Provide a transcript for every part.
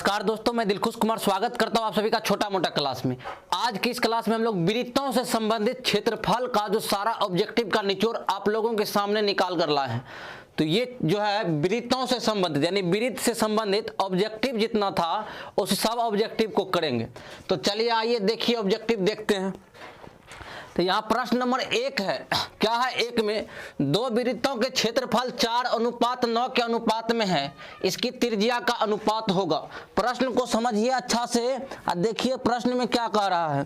नमस्कार दोस्तों, मैं दिलखुश कुमार स्वागत करता हूं आप सभी का छोटा मोटा क्लास में। आज की इस क्लास में हम लोग वृत्तों से संबंधित क्षेत्रफल का जो सारा ऑब्जेक्टिव का निचोड़ आप लोगों के सामने निकाल कर लाए हैं। तो ये जो है वृत्तों से संबंधित यानी वृत्त से संबंधित ऑब्जेक्टिव जितना था उस सब ऑब्जेक्टिव को करेंगे। तो चलिए आइए देखिए ऑब्जेक्टिव देखते हैं। तो यहाँ प्रश्न नंबर 1 है, क्या है? 1 में दो वृत्तों के क्षेत्रफल 4:9 के अनुपात में है, इसकी त्रिज्या का अनुपात होगा। प्रश्न को समझिए अच्छा से और देखिए प्रश्न में क्या कह रहा है।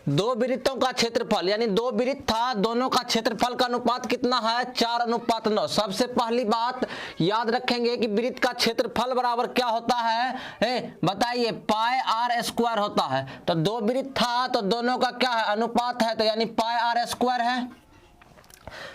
दो वृत्तों का क्षेत्रफल यानी दो वृत्त था, दोनों का क्षेत्रफल का अनुपात कितना है? 4:9। सबसे पहली बात याद रखेंगे कि वृत्त का क्षेत्रफल बराबर क्या होता है? बताइए, पाई आर स्क्वायर होता है। तो दो वृत्त था तो दोनों का क्या है? अनुपात है, तो यानी पाई आर स्क्वायर है।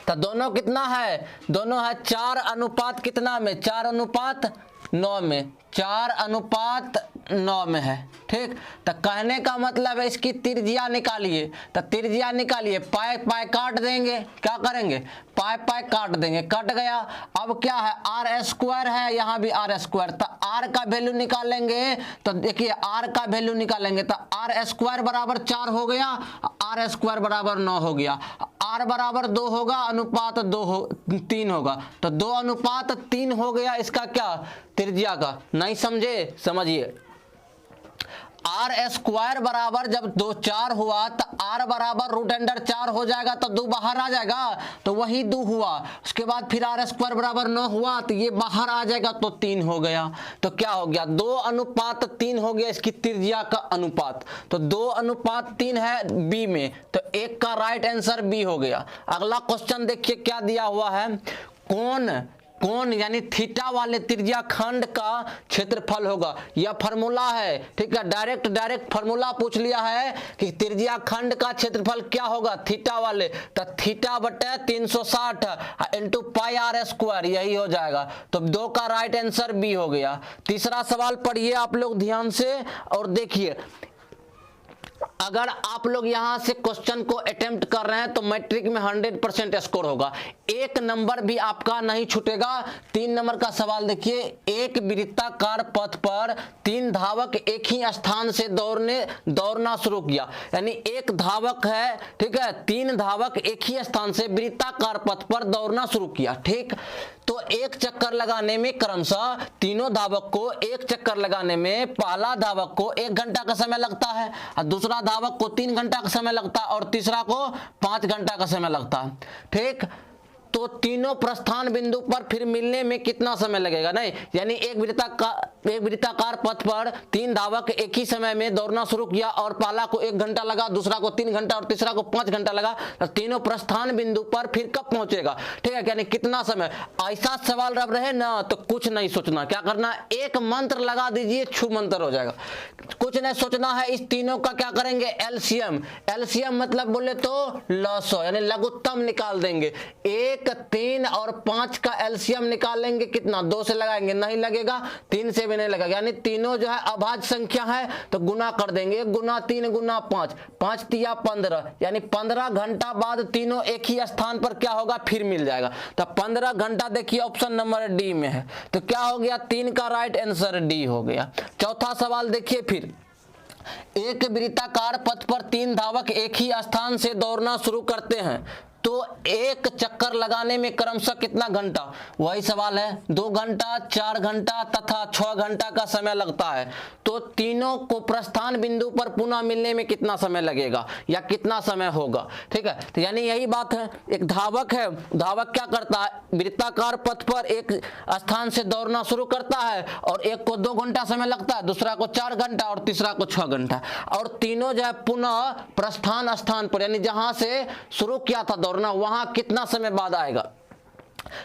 तो दोनों कितना है? दोनों है 4 कितना में? 4:9 में। 4:9 में है, ठीक। तो कहने का मतलब है इसकी त्रिज्या निकालिए। तो त्रिज्या निकालिए, पाई पाई काट देंगे, क्या करेंगे? पाई पाई काट देंगे, कट गया। अब क्या है? आर स्क्वायर है, यहाँ भी आर स्क्वायर। तो आर का वैल्यू निकालेंगे, तो देखिए आर का वैल्यू निकालेंगे तो आर स्क्वायर बराबर 4 हो गया, आर स्क्वायर बराबर 9 हो गया। आर बराबर 2 होगा, अनुपात 3 होगा। तो 2:3 हो गया इसका क्या? त्रिज्या का। नहीं समझे? समझिए, आर स्क्वायर बराबर जब 2 4 हुआ तो आर बराबर √4 हो जाएगा, तो 2 बाहर आ जाएगा, तो वही 2 हुआ। उसके बाद फिर आर स्क्वायर बराबर 9 हुआ तो ये बाहर आ जाएगा, तो 3 हो गया। तो क्या हो गया? 2:3 हो गया इसकी त्रिज्या का अनुपात। तो 2:3 है बी में, तो 1 का राइट आंसर बी हो गया। अगला क्वेश्चन देखिए क्या दिया हुआ है। कौन यानी थीटा वाले त्रिज्या खंड का क्षेत्रफल होगा। यह फार्मूला है, ठीक है। डायरेक्ट फार्मूला पूछ लिया है कि त्रिज्या खंड का क्षेत्रफल क्या होगा थीटा वाले। तो थीटा बटे 360 इंटू पाई आर स्क्वायर, यही हो जाएगा। तो 2 का राइट आंसर बी हो गया। तीसरा सवाल पढ़िए आप लोग ध्यान से और देखिए। अगर आप लोग यहां से क्वेश्चन को अटेम्प्ट कर रहे हैं तो मैट्रिक में 100% स्कोर होगा, 1 नंबर भी आपका नहीं छूटेगा। 3 नंबर का सवाल देखिए। एक वृत्ताकार पथ पर 3 धावक एक ही स्थान से दौड़ना शुरू किया। यानी एक धावक है, ठीक है, 3 धावक एक ही स्थान से वृत्ताकार पथ पर दौड़ना शुरू किया, ठीक। तो एक चक्कर लगाने में क्रमशः तीनों धावक को एक चक्कर लगाने में पहला धावक को 1 घंटा का समय लगता है, और दूसरा धावक को 3 घंटा का समय लगता है, और तीसरा को 5 घंटा का समय लगता है, ठीक। तो तीनों प्रस्थान बिंदु पर फिर मिलने में कितना समय लगेगा? नहीं, यानी एक वृत्ताकार पथ पर 3 धावक एक ही समय में दौड़ना शुरू किया, और पहला को 1 घंटा लगा, दूसरा को 3 घंटा और तीसरा को 5 घंटा लगा। तो तीनों प्रस्थान बिंदु पर फिर कब पहुंचेगा, ठीक है, यानी कितना समय? ऐसा सवाल रब रहे ना तो कुछ नहीं सोचना, क्या करना? एक मंत्र लगा दीजिए, छू मंत्र हो जाएगा। कुछ नहीं सोचना है। इस तीनों का क्या करेंगे? एलसीएम मतलब बोले तो लसो यानी लघुत्तम निकाल देंगे। 1 3 और 5 का एलसीएम निकालेंगे, कितना? 2 से लगाएंगे, नहीं लगेगा, 3 से भी नहीं लगेगा। यानी तीनों जो है अभाज्य संख्या है, तो गुना कर देंगे। 1 गुना 3 गुना 5, 5 तिया 15, यानी 15 घंटा बाद तीनों एक ही स्थान पर क्या होगा? फिर मिल जाएगा। तो 15 घंटा देखिए ऑप्शन नंबर डी में है। तो क्या हो गया? 3 का राइट आंसर डी हो गया। चौथा सवाल देखिए फिर। एक वृत्ताकार पथ पर 3 धावक एक ही स्थान से दौड़ना शुरू करते हैं, तो एक चक्कर लगाने में क्रमशः कितना घंटा? वही सवाल है। 2 घंटा, 4 घंटा तथा 6 घंटा का समय लगता है। तो तीनों को प्रस्थान बिंदु पर पुनः मिलने में कितना समय लगेगा या कितना समय होगा, ठीक है। तो यानी यही बात है। एक धावक है, धावक क्या करता है? वृत्ताकार पथ पर एक स्थान से दौड़ना शुरू करता है, और एक को 2 घंटा समय लगता है, दूसरा को 4 घंटा और तीसरा को 6 घंटा। और तीनों जो है पुनः प्रस्थान स्थान पर यानी जहां से शुरू किया था दौड़ना, वहां कितना समय बाद आएगा?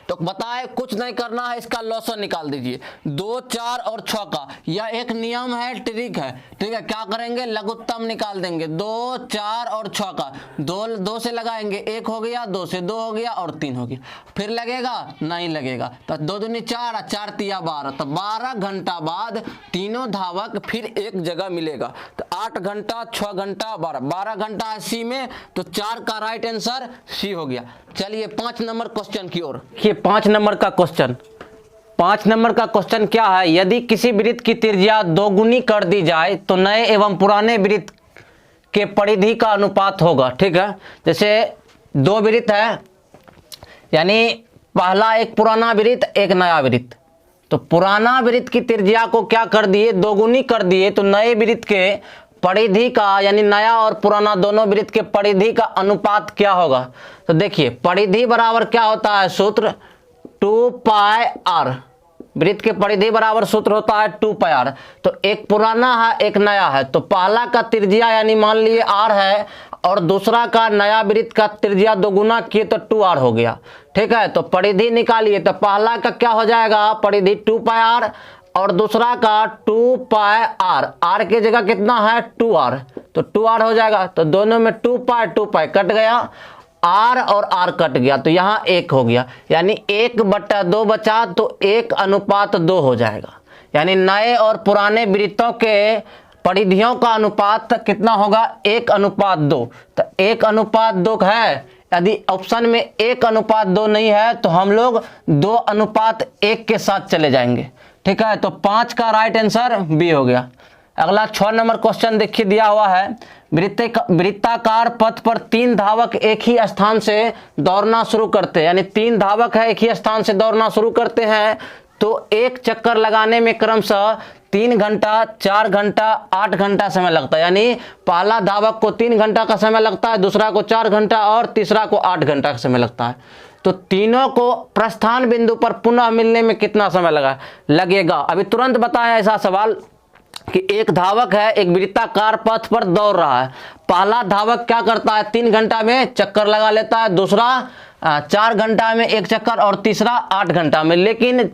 तो बताए कुछ नहीं करना है, इसका लॉसन निकाल दीजिए। 2 4 और 6 का यह एक नियम है, ट्रिक है, ठीक है। क्या करेंगे? लघुत्तम निकाल देंगे। 2 4 और 6 का 2 से लगाएंगे, 1 हो गया, 2 से 2 हो गया और 3 हो गया। फिर लगेगा? नहीं लगेगा। तो 2 दूनी 4, 4 तिया 12, तो 12 घंटा बाद तीनों धावक फिर एक जगह मिलेगा। तो 8 घंटा, 6 घंटा, 12 घंटा है सी में, तो 4 का राइट आंसर सी हो गया। चलिए 5 नंबर क्वेश्चन की ओर। ये 5 नंबर का क्वेश्चन। 5 नंबर का क्वेश्चन क्या है, यदि किसी वृत्त की त्रिज्या दोगुनी कर दी जाए तो नए एवं पुराने वृत्त के परिधि का अनुपात होगा। ठीक है, जैसे दो वृत्त है, यानी पहला एक पुराना वृत्त एक नया वृत्त, तो पुराना वृत्त की त्रिज्या को क्या कर दिए, दोगुनी कर दिए, तो नए वृत्त के परिधि का, यानी नया और पुराना दोनों वृत्त के परिधि का अनुपात क्या होगा। तो देखिए परिधि बराबर क्या होता है, सूत्र 2 पाई आर, वृत्त के परिधि बराबर सूत्र होता है 2 पाई आर। तो एक पुराना है एक नया है, तो पहला का त्रिज्या यानी मान लिए आर है और दूसरा का नया वृत्त का त्रिज्या दोगुना किए तो 2r हो गया। ठीक है, तो परिधि निकालिए, तो पहला का क्या हो जाएगा, परिधि 2 पाई आर और दूसरा का 2 पाई आर, आर की जगह कितना है 2r, तो 2r हो जाएगा। तो दोनों में 2 पाई कट गया, आर और आर कट गया, तो यहाँ 1 हो गया, यानी 1/2 बचा, तो 1:2 हो जाएगा। यानी नए और पुराने वृत्तों के परिधियों का अनुपात कितना होगा, 1:2। तो 1:2 है, यदि ऑप्शन में 1:2 नहीं है तो हम लोग 2:1 के साथ चले जाएंगे। ठीक है, तो 5 का राइट आंसर बी हो गया। अगला 6 नंबर क्वेश्चन देखिए, दिया हुआ है वृत्ताकार पथ पर 3 धावक एक ही स्थान से दौड़ना शुरू करते हैं, यानी 3 धावक है एक ही स्थान से दौड़ना शुरू करते हैं, तो एक चक्कर लगाने में क्रमशः 3 घंटा, 4 घंटा, 8 घंटा समय लगता है। यानी पहला धावक को 3 घंटा का समय लगता है, दूसरा को 4 घंटा और तीसरा को 8 घंटा का समय लगता है। तो तीनों को प्रस्थान बिंदु पर पुनः मिलने में कितना समय लगेगा। अभी तुरंत बताया ऐसा सवाल कि एक धावक है एक वृत्ताकार पथ पर दौड़ रहा है, पहला धावक क्या करता है 3 घंटा में चक्कर लगा लेता है, दूसरा 4 घंटा में एक चक्कर और तीसरा 8 घंटा में, लेकिन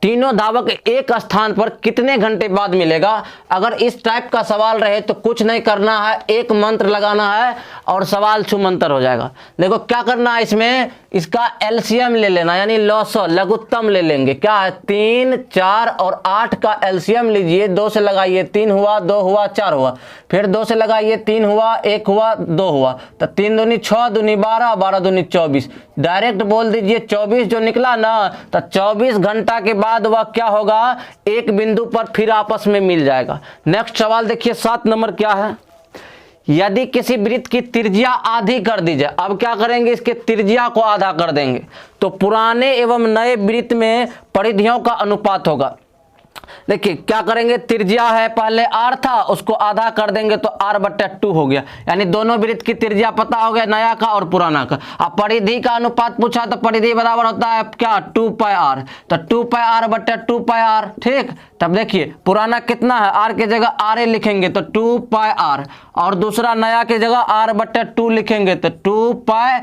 तीनों धावक एक स्थान पर कितने घंटे बाद मिलेगा। अगर इस टाइप का सवाल रहे तो कुछ नहीं करना है, एक मंत्र लगाना है और सवाल छुमंतर हो जाएगा। देखो क्या करना है, इसमें इसका एलसीएम ले लेना, यानी लॉसो लघुत्तम ले लेंगे। क्या है, 3, 4 और 8 का एलसीएम लीजिए, 2 से लगाइए 3 हुआ, 2 हुआ 4 हुआ, फिर 2 से लगाइए 3 हुआ, 1 हुआ 2 हुआ, तो 3 दूनी 6, दूनी 12, 12 दूनी 24, डायरेक्ट बोल दीजिए 24 जो निकला ना, तो 24 घंटा के बाद वह क्या होगा, एक बिंदु पर फिर आपस में मिल जाएगा। नेक्स्ट सवाल देखिए 7 नंबर क्या है, यदि किसी वृत्त की त्रिज्या आधी कर दी जाए, अब क्या करेंगे, इसके त्रिज्या को आधा कर देंगे, तो पुराने एवं नए वृत्त में परिधियों का अनुपात होगा। देखिए क्या करेंगे, त्रिज्या है पहले r था, उसको आधा कर देंगे तो r/2 हो गया, यानी दोनों वृत्त की त्रिज्या पता हो गया, नया का और पुराना का। अब परिधि का अनुपात पूछा तो परिधि बराबर होता है क्या, 2 पाई r, तो 2 पाई r/2 पाई r। ठीक, तब देखिए पुराना कितना है, r की जगह r लिखेंगे तो 2 पाई r, और दूसरा नया की जगह r/2 लिखेंगे तो 2 पाई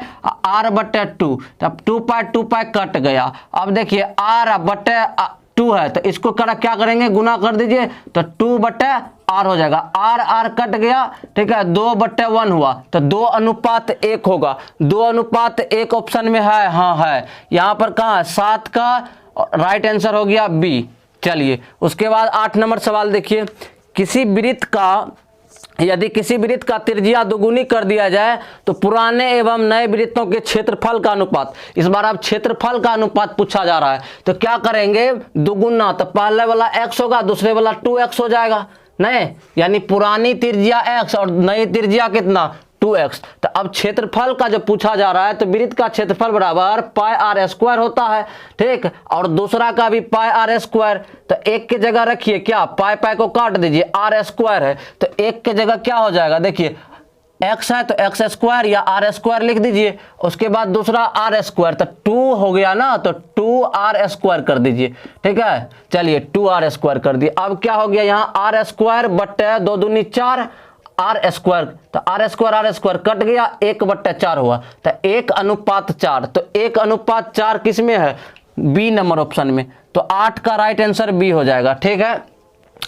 r/2, तब 2 पाई कट गया। अब देखिए r/2 है, तो इसको क्या करेंगे, गुना कर दीजिए, तो 2/r हो जाएगा, r कट गया। ठीक है, 2/1 हुआ, तो 2:1 होगा, 2:1 ऑप्शन में है, हाँ है, यहाँ पर कहाँ है, 7 का राइट आंसर हो गया बी। चलिए उसके बाद 8 नंबर सवाल देखिए, यदि किसी वृत्त का त्रिज्या दोगुनी कर दिया जाए तो पुराने एवं नए वृत्तों के क्षेत्रफल का अनुपात, इस बार अब क्षेत्रफल का अनुपात पूछा जा रहा है, तो क्या करेंगे, दुगुना, तो पहले वाला x होगा, दूसरे वाला 2x हो जाएगा, नहीं, यानी पुरानी त्रिज्या x और नई त्रिज्या कितना 2x। तो अब क्षेत्रफल का जो पूछा जा रहा है, तो वृत्त का क्षेत्रफल बराबर पाई r स्क्वायर होता है। ठीक, और दूसरा का भी पाई r स्क्वायर, तो एक की जगह रखिए क्या, पाई को काट दीजिए, r स्क्वायर है, तो एक की जगह क्या हो जाएगा, देखिए x है तो x स्क्वायर या r स्क्वायर लिख दीजिए, उसके बाद दूसरा r स्क्वायर, तो 2 हो गया ना, तो 2r स्क्वायर कर दीजिए। ठीक है, चलिए 2r स्क्वायर कर दिए। अब क्या हो गया, यहाँ r स्क्वायर बटे 2 दूनी 4 r स्क्वायर, तो r स्क्वायर कट गया, 1/4 हुआ, तो 1:4, तो 1:4 किस में है, बी नंबर ऑप्शन में, तो 8 का राइट आंसर बी हो जाएगा। ठीक है,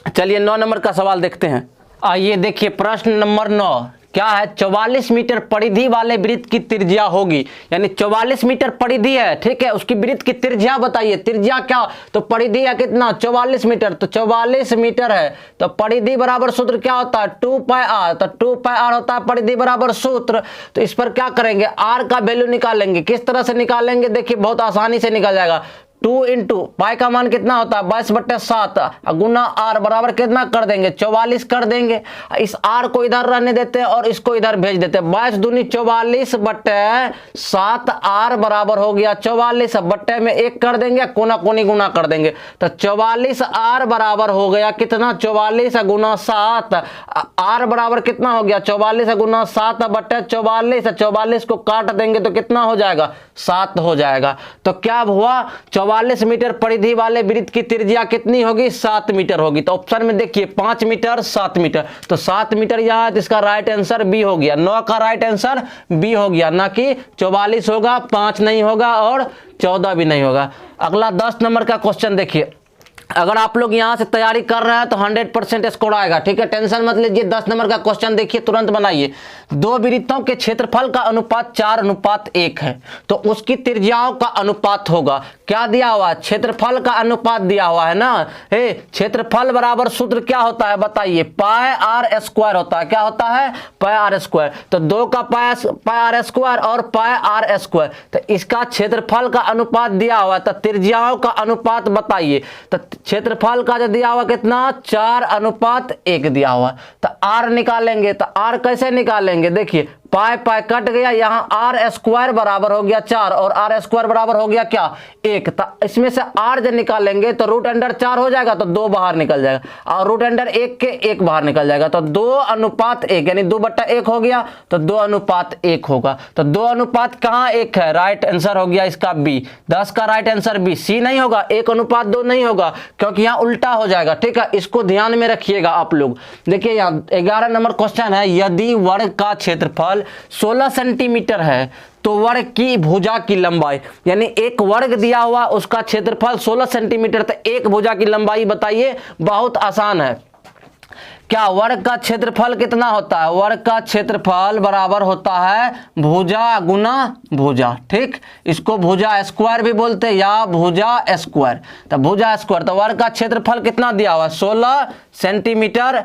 चलिए 9 नंबर का सवाल देखते हैं। आइए देखिए प्रश्न नंबर 9 क्या है, 44 मीटर परिधि वाले वृत्त की त्रिज्या होगी, यानी 44 मीटर परिधि है। ठीक है, उसकी वृत्त की त्रिज्या बताइए, त्रिज्या क्या, तो परिधि है कितना 44 मीटर, तो 44 मीटर है, तो परिधि बराबर सूत्र क्या होता है 2 पाई r, तो 2 पाई r होता है परिधि बराबर सूत्र। तो इस पर क्या करेंगे, r का वैल्यू निकालेंगे, किस तरह से निकालेंगे, देखिए बहुत आसानी से निकल जाएगा। 2 इंटू पाई का मान कितना होता है 22/7 गुना r बराबर कितना कर देंगे 44 कर देंगे। इस r को इधर रहने देते हैं और इसको इधर भेज देते हैं। 22 दूनी 44/7 r बराबर हो गया 44 बट्टे में 1 कर देंगे, कोना कोनी गुना कर देंगे तो 44 r बराबर हो गया कितना 44 गुना 7 r बराबर कितना हो गया 44 गुना 7 बट्टे 44। 44 को काट देंगे तो कितना हो जाएगा 7 हो जाएगा। तो क्या हुआ 44 मीटर परिधि वाले वृत्त की त्रिज्या कितनी होगी 7 मीटर होगी। तो ऑप्शन में देखिए 5 मीटर 7 मीटर, तो 7 मीटर यहाँ है तो इसका राइट आंसर बी हो गया। 9 का राइट आंसर बी हो गया, ना कि 44 होगा, 5 नहीं होगा और 14 भी नहीं होगा। अगला 10 नंबर का क्वेश्चन देखिए। अगर आप लोग यहां से तैयारी कर रहे हैं तो 100% स्कोर आएगा, ठीक है, टेंशन मत लीजिए। 10 नंबर का क्वेश्चन देखिए, तुरंत बनाइए। दो वृत्तों के क्षेत्रफल का अनुपात 4:1 है तो उसकी त्रिज्याओं का अनुपात होगा। क्या दिया हुआ है क्षेत्रफल का अनुपात दिया हुआ है ना। हे क्षेत्रफल बराबर सूत्र क्या होता है बताइए, पाई आर स्क्वायर होता है। क्या होता है पाई आर स्क्वायर। तो 2 का पाई आर स्क्वायर और पाई आर स्क्वायर, तो इसका क्षेत्रफल का अनुपात दिया हुआ है तो त्रिज्याओं का अनुपात बताइए। तो क्षेत्रफल का जो दिया हुआ कितना 4:1 दिया हुआ। तो r निकालेंगे, तो r कैसे निकालेंगे देखिए, पाई पाई कट गया, यहाँ आर स्क्वायर बराबर हो गया 4 और आर स्क्वायर बराबर हो गया क्या 1। तो इसमें से r जब निकालेंगे तो √4 हो जाएगा तो 2 बाहर निकल जाएगा और √1 के 1 बाहर निकल जाएगा तो 2:1 यानी 2/1 हो गया तो 2:1 होगा। तो 2:1 कहाँ 1 है, राइट आंसर हो गया इसका बी। 10 का राइट आंसर बी। सी नहीं होगा, 1:2 नहीं होगा क्योंकि यहाँ उल्टा हो जाएगा, ठीक है, इसको ध्यान में रखिएगा आप लोग। देखिए यहाँ 11 नंबर क्वेश्चन है, यदि वर्ग का क्षेत्रफल 16 सेंटीमीटर है तो वर्ग की भुजा की लंबाई, यानी एक वर्ग दिया हुआ उसका क्षेत्रफल 16 सेंटीमीटर, तो एक भुजा की लंबाई बताइए। बहुत आसान है। क्या वर्ग का क्षेत्रफल कितना होता है, वर्ग का क्षेत्रफल बराबर होता है भुजा गुना भुजा, ठीक, इसको भुजा स्क्वायर भी बोलते हैं या भुजा स्क्वायर। तो भुजा स्क्वायर, तो वर्ग का क्षेत्रफल कितना दिया हुआ 16 सेंटीमीटर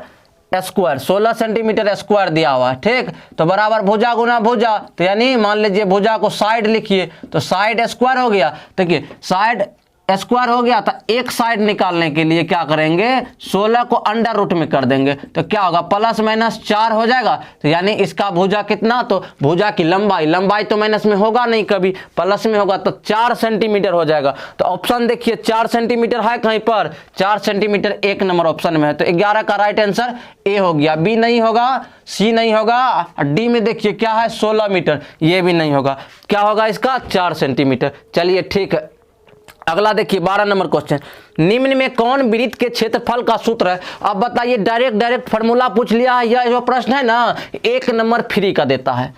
स्क्वायर, 16 सेंटीमीटर स्क्वायर दिया हुआ है, ठीक। तो बराबर भुजा गुना भुजा, तो यानी मान लीजिए भुजा को साइड लिखिए तो साइड स्क्वायर हो गया। देखिए साइड स्क्वायर हो गया तो एक साइड निकालने के लिए क्या करेंगे 16 को अंडर रूट में कर देंगे तो क्या होगा +-4 हो जाएगा। तो यानी इसका भुजा कितना, तो भुजा की लंबाई, लंबाई तो माइनस में होगा नहीं, कभी प्लस में होगा तो 4 सेंटीमीटर हो जाएगा। तो ऑप्शन देखिए 4 सेंटीमीटर है कहीं पर, 4 सेंटीमीटर 1 नंबर ऑप्शन में है। तो 11 का राइट आंसर ए हो गया। बी नहीं होगा, सी नहीं होगा, डी में देखिए क्या है 16 मीटर, ये भी नहीं होगा। क्या होगा इसका 4 सेंटीमीटर। चलिए ठीक है, अगला देखिए 12 नंबर क्वेश्चन। निम्न में कौन वृत्त के क्षेत्रफल का सूत्र है। अब बताइए, डायरेक्ट फार्मूला पूछ लिया है। यह जो प्रश्न है ना 1 नंबर फ्री का देता है।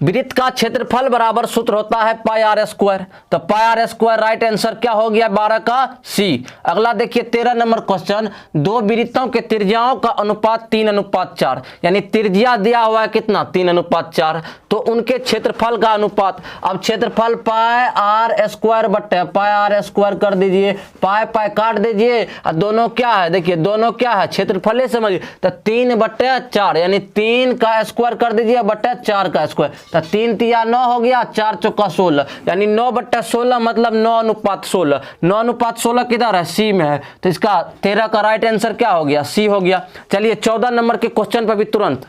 वृत्त का क्षेत्रफल बराबर सूत्र होता है पाई आर स्क्वायर। तो pi r square right answer क्या हो गया 12 का सी। अगला देखिए 13 नंबर क्वेश्चन। दो वृत्तों के त्रिज्याओं का अनुपात 3:4, यानी त्रिज्या दिया हुआ है कितना 3:4, तो उनके क्षेत्रफल का अनुपात। अब क्षेत्रफल पाई आर स्क्वायर बट्टे पाई आर स्क्वायर कर दीजिए, पाई पाई काट दीजिए और दोनों क्या है देखिए, दोनों क्या है क्षेत्रफल समझिए। तो 3/4 यानी 3 का स्क्वायर कर दीजिए बट्टे 4 का स्क्वायर, तो 3 तिया 9 हो गया, 4 चौका 16, यानी 9/16 मतलब 9:16। 9:16 किधर है सी में है, तो इसका 13 का राइट आंसर क्या हो गया सी हो गया। चलिए 14 नंबर के क्वेश्चन पर भी तुरंत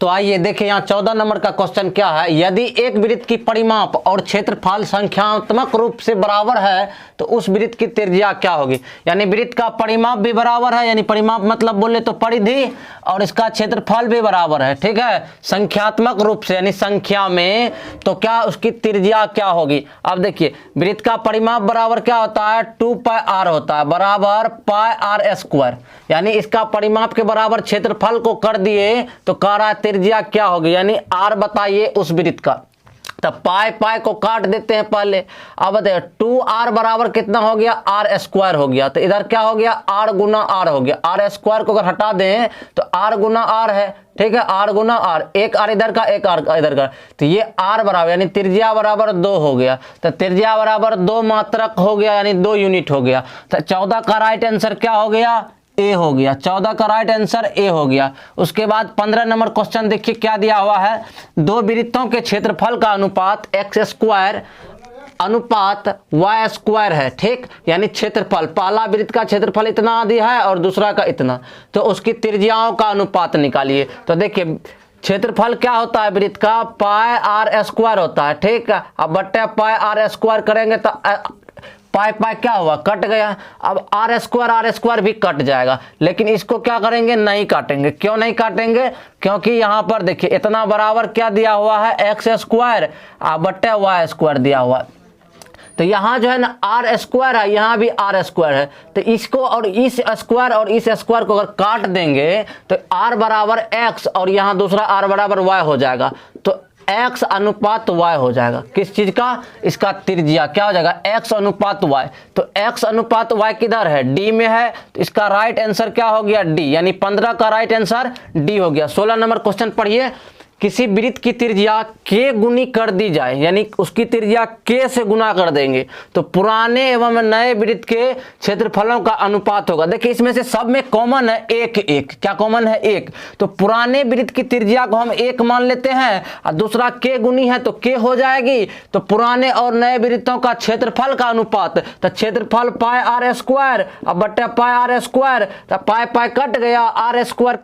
तो आइए देखें यहाँ 14 नंबर का क्वेश्चन क्या है। यदि एक वृत्त की परिमाप और क्षेत्रफल संख्यात्मक रूप से बराबर है तो उस वृत्त की त्रिज्या क्या होगी। यानी वृत्त का परिमाप भी बराबर है, यानी परिमाप मतलब बोले तो परिधि, और इसका क्षेत्रफल भी बराबर है, ठीक है, संख्यात्मक रूप से यानी संख्या में, तो क्या उसकी त्रिज्या क्या होगी। अब देखिए वृत्त का परिमाप बराबर क्या होता है 2πr होता है बराबर पाई आर स्क्वायर, यानी इसका परिमाप के बराबर क्षेत्रफल को कर दिए तो कारा त्रिज्या क्या होगी, यानी r बताइए उस वृत्त का। तो पाई पाई को काट देते हैं पहले। अब बताइए 2r बराबर कितना हो गया r स्क्वायर हो गया, तो इधर क्या हो गया r गुना r हो गया। r स्क्वायर को अगर हटा दें तो r गुना r है, ठीक है, r गुना r, एक r इधर का एक r इधर का, तो ये r बराबर यानी त्रिज्या बराबर 2 हो गया। तो त्रिज्या बराबर 2 मात्रक हो गया यानी 2 यूनिट हो गया। तो 14 का राइट आंसर क्या हो गया ए हो गया। 14 का राइट आंसर ए हो गया। उसके बाद 15 नंबर क्वेश्चन देखिए क्या दिया हुआ है। दो वृत्तों के क्षेत्रफल का अनुपात x² अनुपात वाई स्क्वायर है, ठीक। यानी क्षेत्रफल, पहला वृत्त का क्षेत्रफल इतना दिया है और दूसरा का इतना, तो उसकी त्रिज्याओं का अनुपात निकालिए। तो देखिए क्षेत्रफल क्या होता है वृत्त का, पाई आर स्क्वायर होता है, ठीक। अब बट्टे पाई आर स्क्वायर करेंगे तो पाई पाई क्या हुआ, कट गया। अब आर स्क्वायर भी कट जाएगा, लेकिन इसको क्या करेंगे, नहीं काटेंगे। क्यों नहीं काटेंगे, क्योंकि यहाँ पर देखिए इतना बराबर क्या दिया हुआ है, एक्स स्क्वायर बट्टे वाई स्क्वायर दिया हुआ है। तो यहाँ जो है ना आर स्क्वायर है, यहाँ भी आर स्क्वायर है, तो इसको और इस स्क्वायर को अगर काट देंगे तो आर बराबर एक्स और यहाँ दूसरा आर बराबर वाई हो जाएगा। तो x अनुपात y हो जाएगा, किस चीज का, इसका त्रिज्या क्या हो जाएगा, x अनुपात y। तो x अनुपात y किधर है, d में है, तो इसका राइट आंसर क्या हो गया, d। यानी 15 का राइट आंसर d हो गया। 16 नंबर क्वेश्चन पढ़िए। किसी वृत्त की त्रिज्या k गुनी कर दी जाए, यानी उसकी त्रिज्या k से गुना कर देंगे तो पुराने एवं नए वृत्त के क्षेत्रफलों का अनुपात होगा। देखिए इसमें से सब में कॉमन है एक एक, क्या कॉमन है, एक। तो पुराने वृत्त की त्रिज्या को हम एक मान लेते हैं और दूसरा k गुनी है तो k हो जाएगी। तो पुराने और नए वृत्तों का क्षेत्रफल का अनुपात, तो क्षेत्रफल पाई आर स्क्वायर अब बट्टे पाई आर स्क्वायर, तो पाई पाई कट गया, आर स्क्वायर